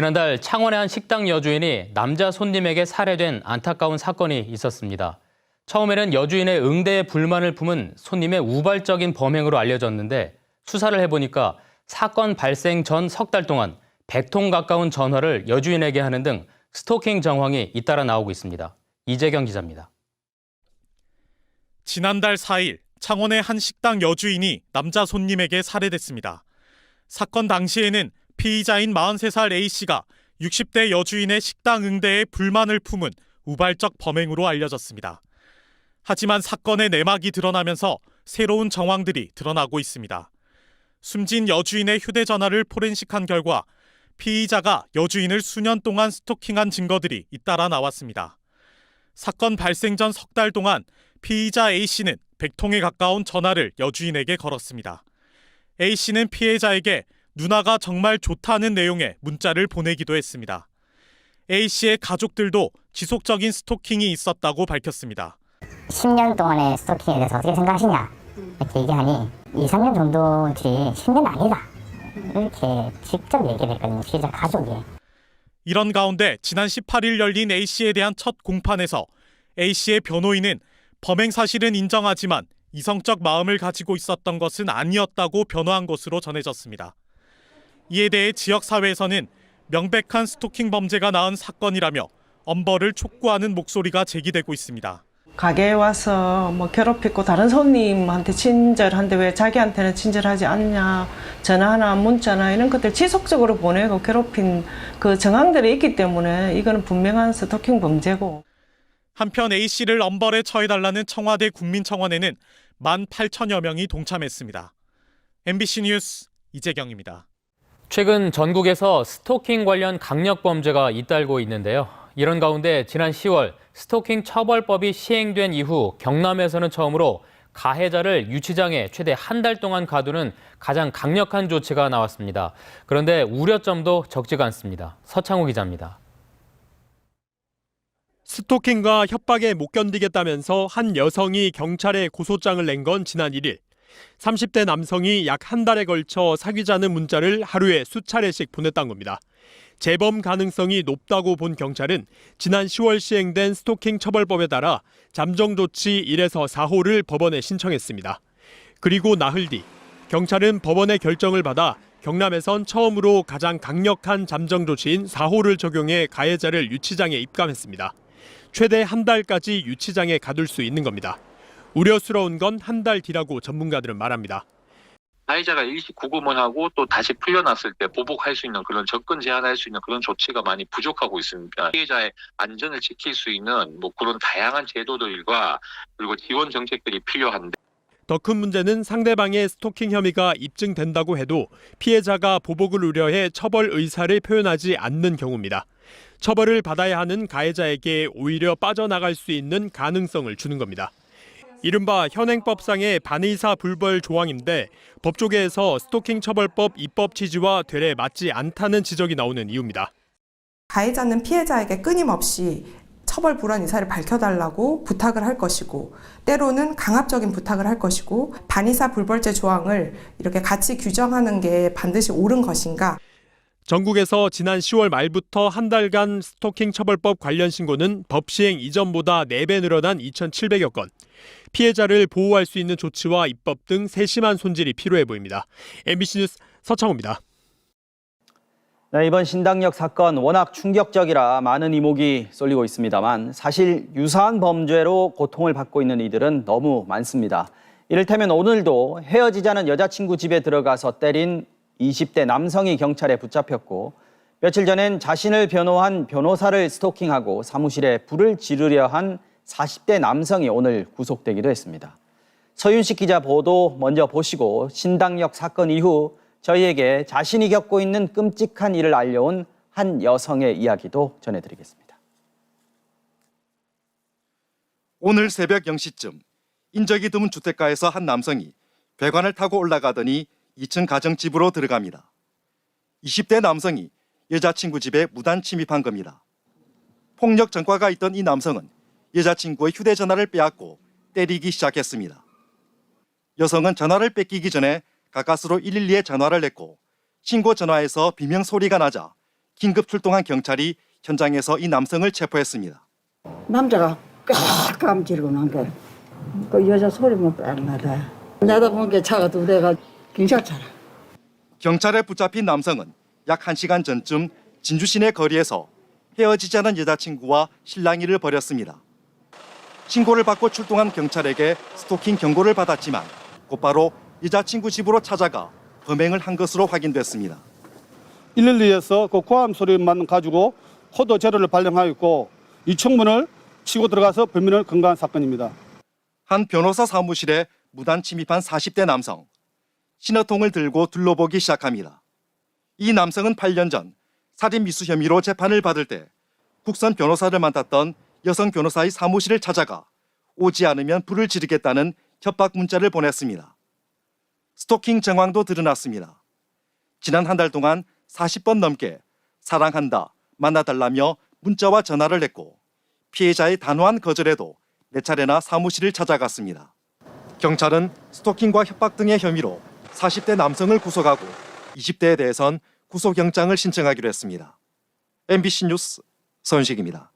지난달 창원의 한 식당 여주인이 남자 손님에게 살해된 안타까운 사건이 있었습니다. 처음에는 여주인의 응대에 불만을 품은 손님의 우발적인 범행으로 알려졌는데 수사를 해보니까 사건 발생 전 석 달 동안 100통 가까운 전화를 여주인에게 하는 등 스토킹 정황이 잇따라 나오고 있습니다. 이재경 기자입니다. 지난달 4일 창원의 한 식당 여주인이 남자 손님에게 살해됐습니다. 사건 당시에는 피의자인 43살 A씨가 60대 여주인의 식당 응대에 불만을 품은 우발적 범행으로 알려졌습니다. 하지만 사건의 내막이 드러나면서 새로운 정황들이 드러나고 있습니다. 숨진 여주인의 휴대전화를 포렌식한 결과 피의자가 여주인을 수년 동안 스토킹한 증거들이 잇따라 나왔습니다. 사건 발생 전 석 달 동안 피의자 A씨는 100통에 가까운 전화를 여주인에게 걸었습니다. A씨는 피해자에게 누나가 정말 좋다는 내용의 문자를 보내기도 했습니다. A씨의 가족들도 지속적인 스토킹이 있었다고 밝혔습니다. 10년 동안의 스토킹에 대해서 어떻게 생각하시냐 이렇게 얘기하니 2, 3년 정도지 10년 아니다 이렇게 직접 얘기를 했거든요. 피해자 가족이. 이런 가운데 지난 18일 열린 A씨에 대한 첫 공판에서 A씨의 변호인은 범행 사실은 인정하지만 이성적 마음을 가지고 있었던 것은 아니었다고 변호한 것으로 전해졌습니다. 이에 대해 지역사회에서는 명백한 스토킹 범죄가 낳은 사건이라며 엄벌을 촉구하는 목소리가 제기되고 있습니다. 가게에 와서 괴롭히고 다른 손님한테 친절한데 왜 자기한테는 친절하지 않냐, 전화나 문자나 이런 것들 지속적으로 보내고 괴롭힌 그 정황들이 있기 때문에 이거는 분명한 스토킹 범죄고. 한편 A씨를 엄벌에 처해달라는 청와대 국민청원에는 18,000여 명이 동참했습니다. MBC 뉴스 이재경입니다. 최근 전국에서 스토킹 관련 강력 범죄가 잇따르고 있는데요. 이런 가운데 지난 10월 스토킹 처벌법이 시행된 이후 경남에서는 처음으로 가해자를 유치장에 최대 한 달 동안 가두는 가장 강력한 조치가 나왔습니다. 그런데 우려점도 적지가 않습니다. 서창우 기자입니다. 스토킹과 협박에 못 견디겠다면서 한 여성이 경찰에 고소장을 낸 건 지난 1일. 30대 남성이 약 한 달에 걸쳐 사귀자는 문자를 하루에 수차례씩 보냈다는 겁니다. 재범 가능성이 높다고 본 경찰은 지난 10월 시행된 스토킹 처벌법에 따라 잠정 조치 1에서 4호를 법원에 신청했습니다. 그리고 나흘 뒤 경찰은 법원의 결정을 받아 경남에선 처음으로 가장 강력한 잠정 조치인 4호를 적용해 가해자를 유치장에 입감했습니다. 최대 한 달까지 유치장에 가둘 수 있는 겁니다. 우려스러운 건 한 달 뒤라고 전문가들은 말합니다. 가해자가 일시 구금을 또 다시 풀려났을 때 보복할 수 있는 그런 접근 제한할 수 있는 그런 조치가 많이 부족하고 있습니다. 피해자의 안전을 지킬 수 있는 그런 다양한 제도들과 그리고 지원 정책들이 필요한데. 더 큰 문제는 상대방의 스토킹 혐의가 입증된다고 해도 피해자가 보복을 우려해 처벌 의사를 표현하지 않는 경우입니다. 처벌을 받아야 하는 가해자에게 오히려 빠져나갈 수 있는 가능성을 주는 겁니다. 이른바 현행법상의 반의사 불벌 조항인데 법조계에서 스토킹 처벌법 입법 취지와 되레 맞지 않다는 지적이 나오는 이유입니다. 가해자는 피해자에게 끊임없이 처벌 불안 의사를 밝혀달라고 부탁을 할 것이고 때로는 강압적인 부탁을 할 것이고 반의사 불벌죄 조항을 이렇게 같이 규정하는 게 반드시 옳은 것인가? 전국에서 지난 10월 말부터 한 달간 스토킹 처벌법 관련 신고는 법 시행 이전보다 4배 늘어난 2,700여 건. 피해자를 보호할 수 있는 조치와 입법 등 세심한 손질이 필요해 보입니다. MBC 뉴스 서창호입니다. 네, 이번 신당역 사건 워낙 충격적이라 많은 이목이 쏠리고 있습니다만 사실 유사한 범죄로 고통을 받고 있는 이들은 너무 많습니다. 이를테면 오늘도 헤어지자는 여자친구 집에 들어가서 때린 20대 남성이 경찰에 붙잡혔고 며칠 전엔 자신을 변호한 변호사를 스토킹하고 사무실에 불을 지르려 한 40대 남성이 오늘 구속되기도 했습니다. 서윤식 기자 보도 먼저 보시고 신당역 사건 이후 저희에게 자신이 겪고 있는 끔찍한 일을 알려온 한 여성의 이야기도 전해드리겠습니다. 오늘 새벽 0시쯤 인적이 드문 주택가에서 한 남성이 배관을 타고 올라가더니 2층 가정집으로 들어갑니다. 20대 남성이 여자친구 집에 무단 침입한 겁니다. 폭력 전과가 있던 이 남성은 여자친구의 휴대전화를 빼앗고 때리기 시작했습니다. 여성은 전화를 뺏기기 전에 가까스로 112에 전화를 했고 신고 전화에서 비명 소리가 나자 긴급 출동한 경찰이 현장에서 이 남성을 체포했습니다. 남자가 깜깜지르고 난 게 그 여자 소리만 빽 나다. 내다본 게 차가 2대가 경찰차라. 경찰에 붙잡힌 남성은 약 1시간 전쯤 진주 시내 거리에서 헤어지지 않은 여자친구와 실랑이를 벌였습니다. 신고를 받고 출동한 경찰에게 스토킹 경고를 받았지만 곧바로 여자친구 집으로 찾아가 범행을 한 것으로 확인됐습니다. 112에서 그 고함 소리만 가지고 코드 제로를 발령하였고 이 청문을 치고 들어가서 범인을 검거한 사건입니다. 한 변호사 사무실에 무단 침입한 40대 남성. 신호통을 들고 둘러보기 시작합니다. 이 남성은 8년 전 살인 미수 혐의로 재판을 받을 때 국선 변호사를 맡았던 여성 변호사의 사무실을 찾아가 오지 않으면 불을 지르겠다는 협박 문자를 보냈습니다. 스토킹 정황도 드러났습니다. 지난 한 달 동안 40번 넘게 사랑한다, 만나달라며 문자와 전화를 했고 피해자의 단호한 거절에도 4차례나 사무실을 찾아갔습니다. 경찰은 스토킹과 협박 등의 혐의로 40대 남성을 구속하고 20대에 대해선 구속영장을 신청하기로 했습니다. MBC 뉴스 서은식입니다.